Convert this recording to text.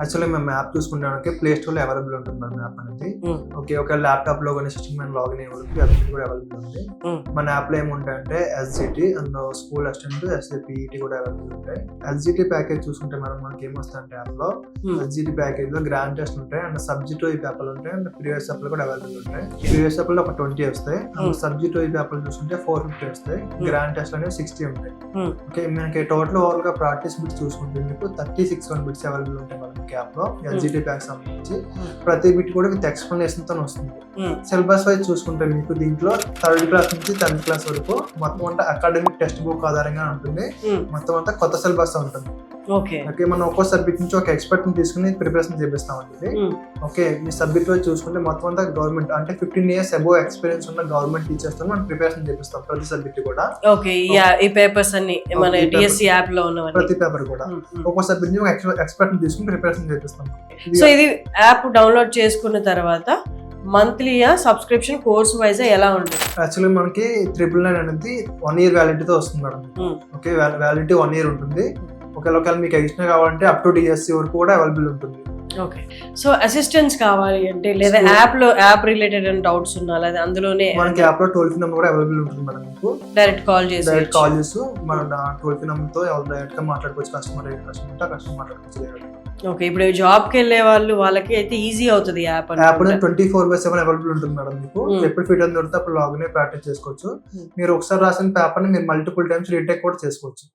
Actually మేము map చూసుకుంటానికి play store లో available ఉంటుంది మన మ్యాప్ అనేది. ఓకే, ఒక ల్యాప్టాప్ లో కానీ సిస్టమ్ మీద లాగిన్ అయ్యే వరకు అది కూడా అవైలబుల్ ఉంది. మన యాప్ లో ఏముంటాయంటే ఎస్జిటి అండ్ స్కూల్ అసిస్టెంట్, ఎస్జిపిఈటి కూడా అవైలబుల్ ఉంటాయి. ఎస్జిటి ప్యాకేజ్ చూసుకుంటే మనకి ఏమొస్తాయంటే యాప్ లో ఎస్జిటి ప్యాకేజ్ లో గ్రాండ్ టెస్ట్ ఉంటాయి అండ్ సబ్జెక్ట్ వైపు పేపర్లు ఉంటాయి అండ్ ప్రీవియస్ పేపర్లు కూడా అవైలబుల్ ఉంటాయి. ప్రీవియస్ పేపర్లు ఒక 20 వస్తాయి అండ్ సబ్జెక్ట్ వైపు పేపర్లు చూసుకుంటే 450 వస్తాయి. గ్రాండ్ టెస్ట్ అనేవి 60 ఉంటాయి. ఓకే, మనకి టోటల్ ఓవర్ గా ప్రాక్టీస్ బిట్స్ చూసుకుంటే మీకు 36 బిట్స్ అవైలబుల్ ఉంటాయి మనకి యాప్ లో ఎస్జిటి ప్యాక్ సంబంధించి. ప్రతి బిట్ కూడా విత్ ఎక్స్ప్లెనేషన్ తో వస్తుంది. సిలబస్ వైజ్ చూసుకుంటే మీకు దీంట్లో 3rd క్లాస్ నుంచి 10th క్లాస్ వరకు మొత్తం అంతా అకాడమిక్ టెక్స్ట్ బుక్ ఆధారంగా ఉంటుంది. మొత్తం అంతా కొత్త సిలబస్ ఉంటుంది. ఓకే, మనం ఒక్కో సబ్జెక్ట్ నుంచి ఒక ఎక్స్పర్ట్ ని తీసుకుని ప్రిపరేషన్ చేపిస్తామండి. ఓకే, మీ సబ్జెక్ట్ వైజ్ చూసుకుంటే మొత్తం అంతా గవర్నమెంట్ అంటే 15 years అబోవ్ ఎక్స్పీరియన్స్ ఉన్న గవర్నమెంట్ టీచర్స్ తో మనం ప్రిపరేషన్ చేపిస్తాం ప్రతి సబ్జెక్ట్ కూడా. ఓకే, ఈ పేపర్స్ అన్ని మన డిఎస్సి యాప్ లో ఉన్నవన్నీ ప్రతి పేపర్ కూడా ఒక్కో సబ్జెక్ట్ నుంచి ఎక్స్పర్ట్ ని తీసుకుని ప్రిపరేషన్ చేపిస్తాం. సో ఇది యాప్ డౌన్లోడ్ చేసుకున్న తర్వాత మంత్లీ సబ్స్క్రిప్షన్ కోర్స్ వైజ్ ఎలా ఉంటుంది? యాక్చువల్లీ మనకి 999 అనేది 1 year వ్యాలిడిటీతో వస్తుంది మేడం. ఓకే, వ్యాలిడిటీ 1 year ఉంటుంది. ఒకవేళ మీకు ఎక్స్ట్రా కావాలంటే అప్ టు డిఎస్సి వరకు కూడా అవైలబుల్ ఉంటుంది. ఓకే, సో అసిస్టెన్స్ కావాలి అంటే లేదా యాప్ రిలేటెడ్ డౌట్స్ ఉన్నా లేదా అందులోనే మనకి యాప్ లో టోల్ ఫ్రీ నెంబర్ కూడా అవైలబుల్ ఉంటుంది మేడం. మీకు డైరెక్ట్ కాల్ చేసి మనం టోల్ ఫ్రీ నెంబర్ తో డైరెక్ట్ గా మాట్లాడుకోవచ్చు. కస్టమర్ మాట్లాడుకోవచ్చు. ఓకే, ఇప్పుడు జాబ్ కి వెళ్ళే వాళ్ళకి అయితే ఈజీ అవుతుంది యాప్ 24/7 అవైలబుల్ ఉంటుంది మేడం. మీకు ఎప్పుడు ఫీట్ అని దొరికితే అప్పుడు లాగిన్ ప్రాక్టీస్ చేసుకోవచ్చు. మీరు ఒకసారి రాసిన పేపర్ ని మీరు మల్టిపుల్ టైమ్స్ రీటేక్ కూడా చేసుకోవచ్చు.